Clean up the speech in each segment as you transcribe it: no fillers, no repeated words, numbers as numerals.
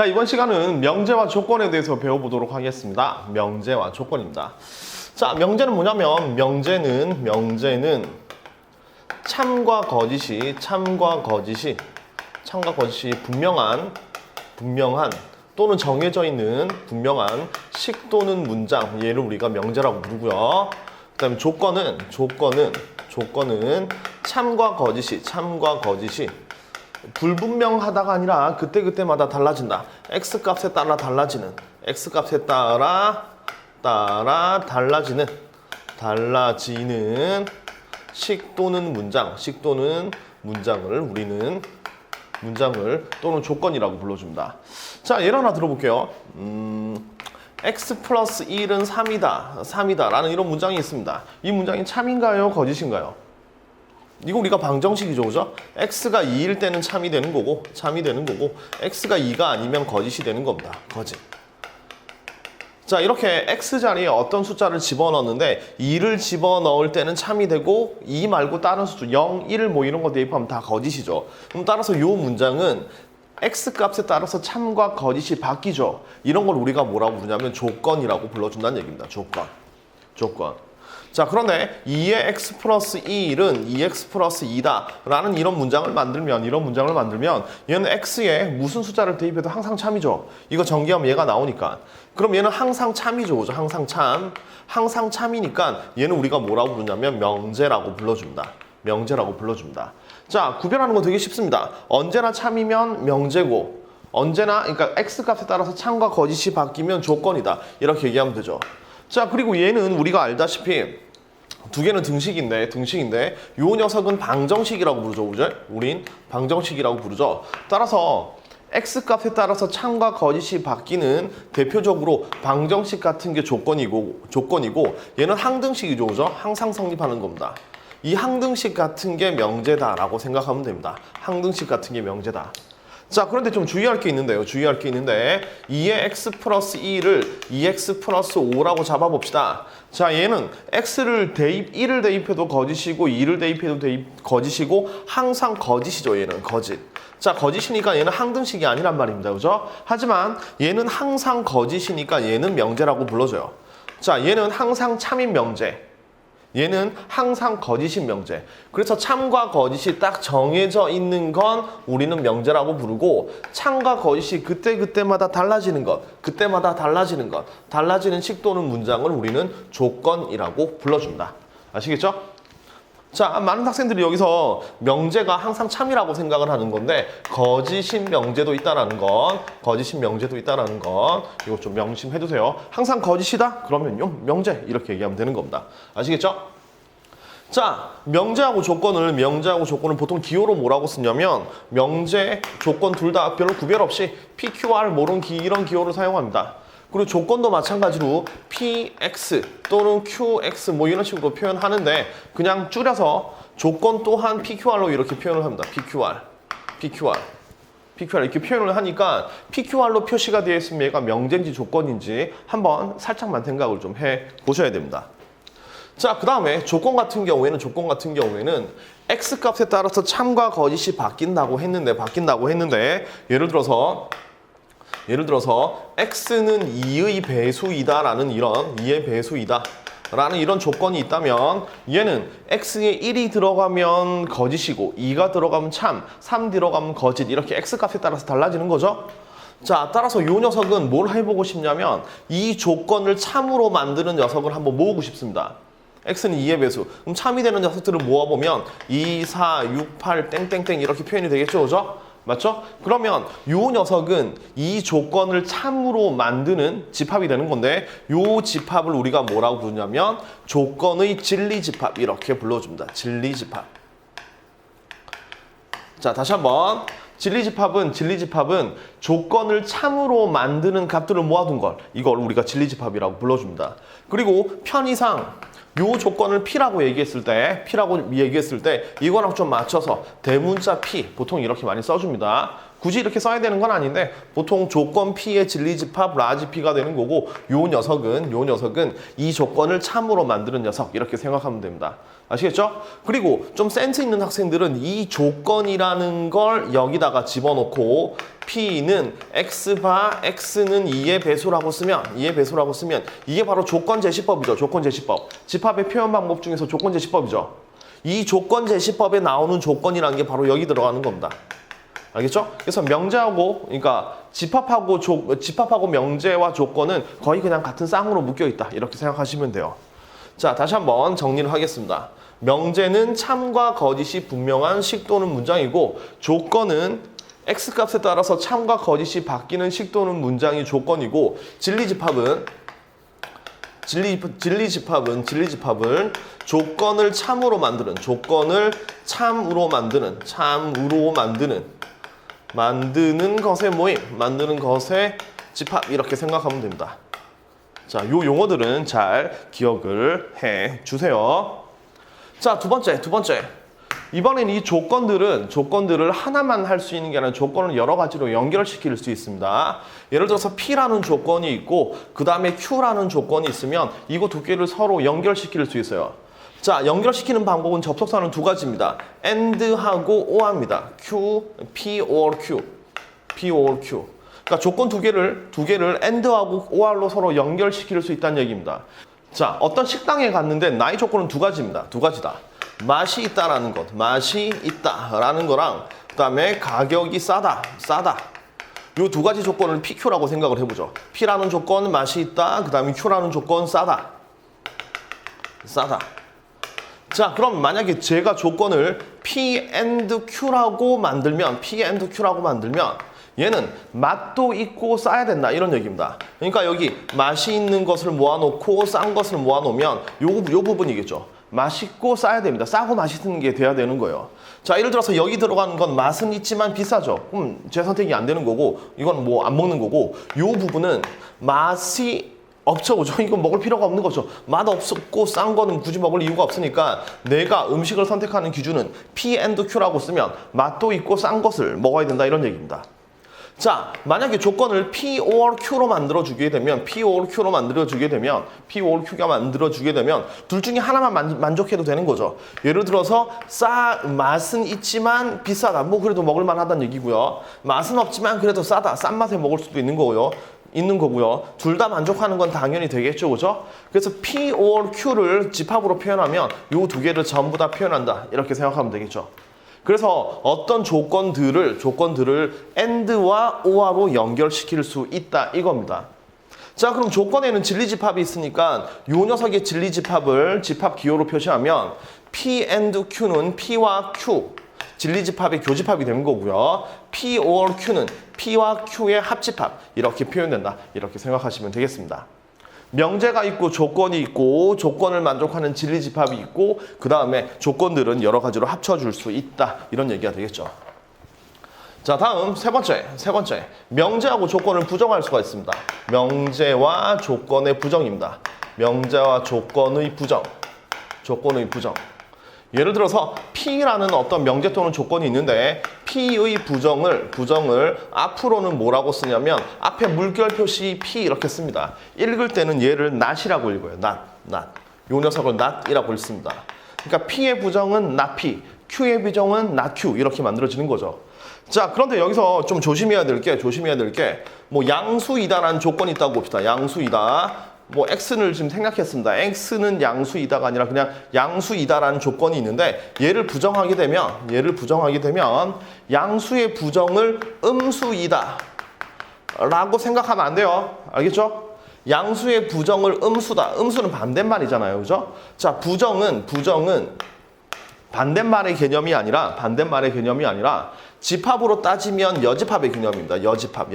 자, 이번 시간은 명제와 조건에 대해서 배워보도록 하겠습니다. 명제와 조건입니다. 자, 명제는 뭐냐면 명제는 참과 거짓이 분명한 또는 정해져 있는 분명한 식 또는 문장, 얘를 우리가 명제라고 부르고요. 그 다음에 조건은 참과 거짓이 불분명하다가 아니라 그때그때마다 달라진다. X값에 따라 달라지는 식 또는 문장을 우리는 문장을 또는 조건이라고 불러줍니다. 자, 예를 하나 들어볼게요. X 플러스 1은 3이다 라는 이런 문장이 있습니다. 이 문장이 참인가요? 거짓인가요? 이거 우리가 방정식이죠, 그죠? X가 2일 때는 참이 되는 거고 X가 2가 아니면 거짓이 되는 겁니다. 거짓. 자, 이렇게 X 자리에 어떤 숫자를 집어넣었는데 2를 집어넣을 때는 참이 되고 2 말고 다른 숫자 0, 1 뭐 이런 거 대입하면 다 거짓이죠. 그럼 따라서 이 문장은 X 값에 따라서 참과 거짓이 바뀌죠. 이런 걸 우리가 뭐라고 부르냐면 조건이라고 불러준다는 얘기입니다. 조건. 자, 그런데 2의 x 플러스 2은 2x 플러스 2다 라는 이런 문장을 만들면 얘는 x에 무슨 숫자를 대입해도 항상 참이죠. 이거 전개하면 얘가 나오니까. 그럼 얘는 항상 참이죠. 그죠? 항상 참이니까 얘는 우리가 뭐라고 부르냐면 명제라고 불러줍니다. 자, 구별하는 건 되게 쉽습니다. 언제나 참이면 명제고 그러니까 x 값에 따라서 참과 거짓이 바뀌면 조건이다. 이렇게 얘기하면 되죠. 자, 그리고 얘는 우리가 알다시피 두 개는 등식인데 요 녀석은 방정식이라고 부르죠. 그죠? 우린 방정식이라고 부르죠. 따라서 X값에 따라서 참과 거짓이 바뀌는 대표적으로 방정식 같은 게 조건이고 얘는 항등식이죠. 그죠? 항상 성립하는 겁니다. 이 항등식 같은 게 명제다라고 생각하면 됩니다. 항등식 같은 게 명제다. 자, 그런데 좀 주의할 게 있는데 2의 x 플러스 2를 2x 플러스 5라고 잡아봅시다. 자, 얘는 x를 1을 대입해도 거짓이고 2를 대입해도 거짓이고 항상 거짓이죠. 얘는 거짓. 자, 거짓이니까 얘는 항등식이 아니란 말입니다. 그죠? 하지만 얘는 항상 거짓이니까 얘는 명제라고 불러줘요. 자, 얘는 항상 참인 명제. 얘는 항상 거짓인 명제. 그래서 참과 거짓이 딱 정해져 있는 건 우리는 명제라고 부르고 참과 거짓이 그때마다 달라지는 것 달라지는 식 또는 문장을 우리는 조건이라고 불러준다. 아시겠죠? 자, 많은 학생들이 여기서 명제가 항상 참이라고 생각을 하는 건데 거짓인 명제도 있다라는 건 이거 좀 명심해두세요. 항상 거짓이다? 그러면요 명제 이렇게 얘기하면 되는 겁니다. 아시겠죠? 자, 명제하고 조건을 보통 기호로 뭐라고 쓰냐면 명제, 조건 둘 다 별로 구별 없이 PQR 이런 기호를 사용합니다. 그리고 조건도 마찬가지로 PX 또는 QX 뭐 이런 식으로 표현하는데 그냥 줄여서 조건 또한 PQR로 이렇게 표현을 합니다. PQR 이렇게 표현을 하니까 PQR로 표시가 되어 있으면 얘가 명제인지 조건인지 한번 살짝만 생각을 좀 해보셔야 됩니다. 자, 그 다음에 조건 같은 경우에는 X값에 따라서 참과 거짓이 바뀐다고 했는데 예를 들어서 X는 2의 배수이다라는 이런 조건이 있다면 얘는 X에 1이 들어가면 거짓이고 2가 들어가면 참, 3 들어가면 거짓 이렇게 X값에 따라서 달라지는 거죠. 자, 따라서 이 녀석은 뭘 해보고 싶냐면 이 조건을 참으로 만드는 녀석을 한번 모으고 싶습니다. X는 2의 배수. 그럼 참이 되는 녀석들을 모아보면 2, 4, 6, 8, 땡땡땡 이렇게 표현이 되겠죠, 그죠? 맞죠? 그러면 이 녀석은 이 조건을 참으로 만드는 집합이 되는 건데 이 집합을 우리가 뭐라고 부르냐면 조건의 진리집합 이렇게 불러줍니다. 진리집합. 자, 다시 한번. 진리집합은 조건을 참으로 만드는 값들을 모아둔 이걸 우리가 진리집합이라고 불러줍니다. 그리고 편의상 요 조건을 P라고 얘기했을 때 이거랑 좀 맞춰서 대문자 P 보통 이렇게 많이 써줍니다. 굳이 이렇게 써야 되는 건 아닌데 보통 조건 P의 진리집합 라지 P가 되는 거고 요 녀석은 이 조건을 참으로 만드는 녀석 이렇게 생각하면 됩니다. 아시겠죠? 그리고 좀 센스 있는 학생들은 이 조건이라는 걸 여기다가 집어넣고 P는 X바 X는 2의 배수라고 쓰면 이게 바로 조건제시법이죠. 조건제시법. 집합의 표현 방법 중에서 조건제시법이죠. 이 조건제시법에 나오는 조건이라는 게 바로 여기 들어가는 겁니다. 알겠죠? 그래서 명제하고 그러니까 집합하고 명제와 조건은 거의 그냥 같은 쌍으로 묶여 있다. 이렇게 생각하시면 돼요. 자, 다시 한번 정리를 하겠습니다. 명제는 참과 거짓이 분명한 식 또는 문장이고 조건은 X값에 따라서 참과 거짓이 바뀌는 식 또는 문장이 조건이고 진리집합은 조건을 참으로 만드는 것의 모임, 만드는 것의 집합 이렇게 생각하면 됩니다. 자, 요 용어들은 잘 기억을 해 주세요. 자, 두 번째. 이번엔 이 조건들을 하나만 할 수 있는 게 아니라 조건을 여러 가지로 연결시킬 수 있습니다. 예를 들어서 P라는 조건이 있고 그 다음에 Q라는 조건이 있으면 이거 두 개를 서로 연결시킬 수 있어요. 자, 연결시키는 방법은 접속사는 두 가지입니다. AND하고 OR입니다. P or Q. 그러니까 조건 두 개를 AND하고 OR로 서로 연결시킬 수 있다는 얘기입니다. 자, 어떤 식당에 갔는데 나의 조건은 두 가지입니다. 두 가지다. 맛이 있다라는 거랑 그 다음에 가격이 싸다. 요 두 가지 조건을 PQ라고 생각을 해보죠. P라는 조건 맛이 있다. 그 다음에 Q라는 조건 싸다. 자, 그럼 만약에 제가 조건을 P and Q라고 만들면 얘는 맛도 있고 싸야 된다 이런 얘기입니다. 그러니까 여기 맛이 있는 것을 모아놓고 싼 것을 모아놓으면 요 부분이겠죠. 맛있고 싸야 됩니다. 싸고 맛있는 게 돼야 되는 거예요. 자, 예를 들어서 여기 들어가는 건 맛은 있지만 비싸죠. 그럼 제 선택이 안 되는 거고 이건 뭐 안 먹는 거고 요 부분은 맛이 없죠. 그죠? 이건 먹을 필요가 없는 거죠. 맛 없고 싼 거는 굳이 먹을 이유가 없으니까 내가 음식을 선택하는 기준은 P and Q라고 쓰면 맛도 있고 싼 것을 먹어야 된다 이런 얘기입니다. 자, 만약에 조건을 P or Q로 만들어주게 되면 둘 중에 하나만 만족해도 되는 거죠. 예를 들어서 맛은 있지만 비싸다. 뭐 그래도 먹을 만하다는 얘기고요. 맛은 없지만 그래도 싸다. 싼 맛에 먹을 수도 있는 거고요. 둘 다 만족하는 건 당연히 되겠죠. 그죠? 그래서 P or Q를 집합으로 표현하면 요 두 개를 전부 다 표현한다. 이렇게 생각하면 되겠죠. 그래서 어떤 조건들을 AND와 OR로 연결시킬 수 있다 이겁니다. 자, 그럼 조건에는 진리집합이 있으니까 요 녀석의 진리집합을 집합 기호로 표시하면 P and Q는 P와 Q 진리집합의 교집합이 되는 거고요. P or Q는 P와 Q의 합집합 이렇게 표현된다. 이렇게 생각하시면 되겠습니다. 명제가 있고 조건이 있고 조건을 만족하는 진리집합이 있고 그 다음에 조건들은 여러 가지로 합쳐줄 수 있다. 이런 얘기가 되겠죠. 자, 다음 세 번째. 명제하고 조건을 부정할 수가 있습니다. 명제와 조건의 부정입니다. 명제와 조건의 부정. 예를 들어서 P라는 어떤 명제 또는 조건이 있는데 P의 부정을 앞으로는 뭐라고 쓰냐면 앞에 물결 표시 P 이렇게 씁니다. 읽을 때는 얘를 not이라고 읽어요. not. 요 녀석을 not이라고 읽습니다. 그러니까 P의 부정은 not P, Q의 부정은 not Q 이렇게 만들어지는 거죠. 자, 그런데 여기서 좀 조심해야 될 게 뭐 양수이다라는 조건이 있다고 봅시다. 양수이다. 뭐 X를 지금 생각했습니다. X는 양수이다가 아니라 그냥 양수이다라는 조건이 있는데 얘를 부정하게 되면 양수의 부정을 음수이다 라고 생각하면 안 돼요. 알겠죠? 양수의 부정을 음수다. 음수는 반대말이잖아요. 그죠? 자, 부정은 반대말의 개념이 아니라 집합으로 따지면 여집합의 개념입니다. 여집합.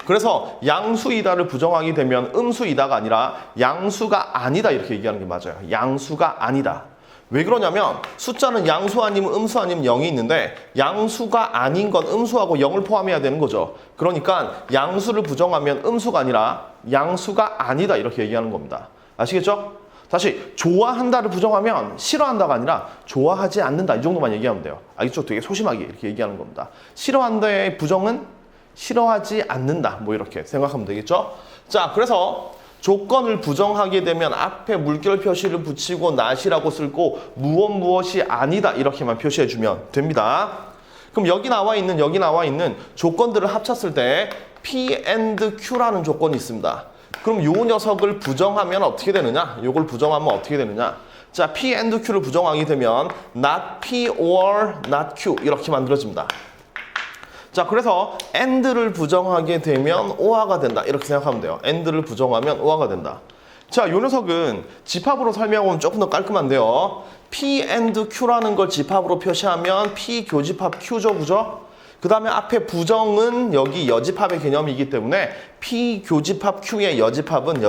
그래서 양수이다를 부정하게 되면 음수이다가 아니라 양수가 아니다 이렇게 얘기하는 게 맞아요. 양수가 아니다. 왜 그러냐면 숫자는 양수 아니면 음수 아니면 0이 있는데 양수가 아닌 건 음수하고 0을 포함해야 되는 거죠. 그러니까 양수를 부정하면 음수가 아니라 양수가 아니다 이렇게 얘기하는 겁니다. 아시겠죠? 다시 좋아한다를 부정하면 싫어한다가 아니라 좋아하지 않는다 이 정도만 얘기하면 돼요. 알겠죠? 되게 소심하게 이렇게 얘기하는 겁니다. 싫어한다의 부정은 싫어하지 않는다 뭐 이렇게 생각하면 되겠죠. 자, 그래서 조건을 부정하게 되면 앞에 물결 표시를 붙이고 not이라고 쓰고 무엇이 아니다 이렇게만 표시해주면 됩니다. 그럼 여기 나와 있는 조건들을 합쳤을 때 P and Q라는 조건이 있습니다. 그럼 요 녀석을 부정하면 어떻게 되느냐? 요걸 부정하면 어떻게 되느냐? 자, P and Q를 부정하게 되면 not P or not Q 이렇게 만들어집니다. 자, 그래서 and를 부정하게 되면 or가 된다 이렇게 생각하면 돼요. and를 부정하면 or가 된다. 자, 요 녀석은 집합으로 설명하면 조금 더 깔끔한데요. P and Q라는 걸 집합으로 표시하면 P 교집합 Q죠, 그죠? 그 다음에 앞에 부정은 여기 여집합의 개념이기 때문에 P 교집합 Q의 여집합은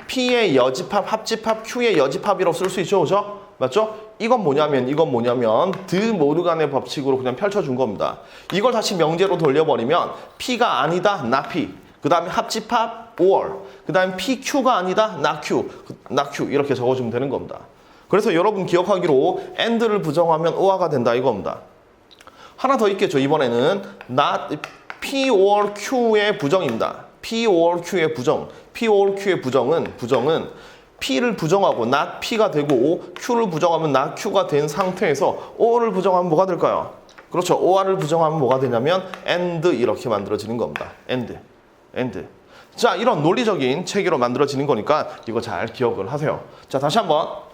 P의 여집합, 합집합, Q의 여집합이라고 쓸 수 있죠, 그죠? 맞죠? 이건 뭐냐면 드 모르간의 법칙으로 그냥 펼쳐준 겁니다. 이걸 다시 명제로 돌려버리면 P가 아니다, not P. 그 다음에 합집합, or. 그 다음에 PQ가 아니다, not Q. 이렇게 적어주면 되는 겁니다. 그래서 여러분 기억하기로 and를 부정하면 or가 된다 이겁니다. 하나 더 있겠죠. 이번에는 not P or Q의 부정입니다. P or Q의 부정. P or Q의 부정은 P를 부정하고 not P가 되고 Q를 부정하면 not Q가 된 상태에서 or를 부정하면 뭐가 될까요? 그렇죠. or를 부정하면 뭐가 되냐면 and 이렇게 만들어지는 겁니다. and. 자, 이런 논리적인 체계로 만들어지는 거니까 이거 잘 기억을 하세요. 자, 다시 한번.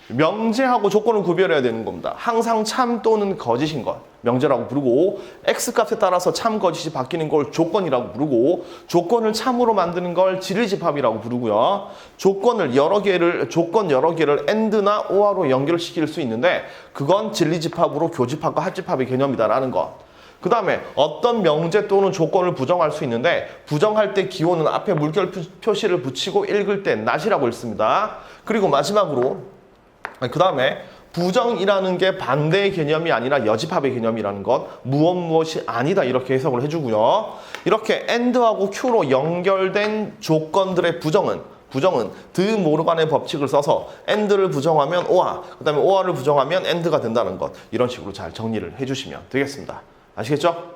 명제하고 조건을 구별해야 되는 겁니다. 항상 참 또는 거짓인 것 명제라고 부르고 x값에 따라서 참 거짓이 바뀌는 걸 조건이라고 부르고 조건을 참으로 만드는 걸 진리집합이라고 부르고요. 조건 여러 개를 and나 or로 연결시킬 수 있는데 그건 진리집합으로 교집합과 합집합의 개념이다라는 것. 그 다음에 어떤 명제 또는 조건을 부정할 수 있는데 부정할 때 기호는 앞에 물결 표시를 붙이고 읽을 때 not이라고 읽습니다. 그리고 마지막으로 그 다음에 부정이라는 게 반대의 개념이 아니라 여집합의 개념이라는 것, 무엇이 아니다 이렇게 해석을 해주고요. 이렇게 and하고 q로 연결된 조건들의 부정은 드 모르간의 법칙을 써서 and를 부정하면 or, 그 다음에 or를 부정하면 and가 된다는 것, 이런 식으로 잘 정리를 해주시면 되겠습니다. 아시겠죠?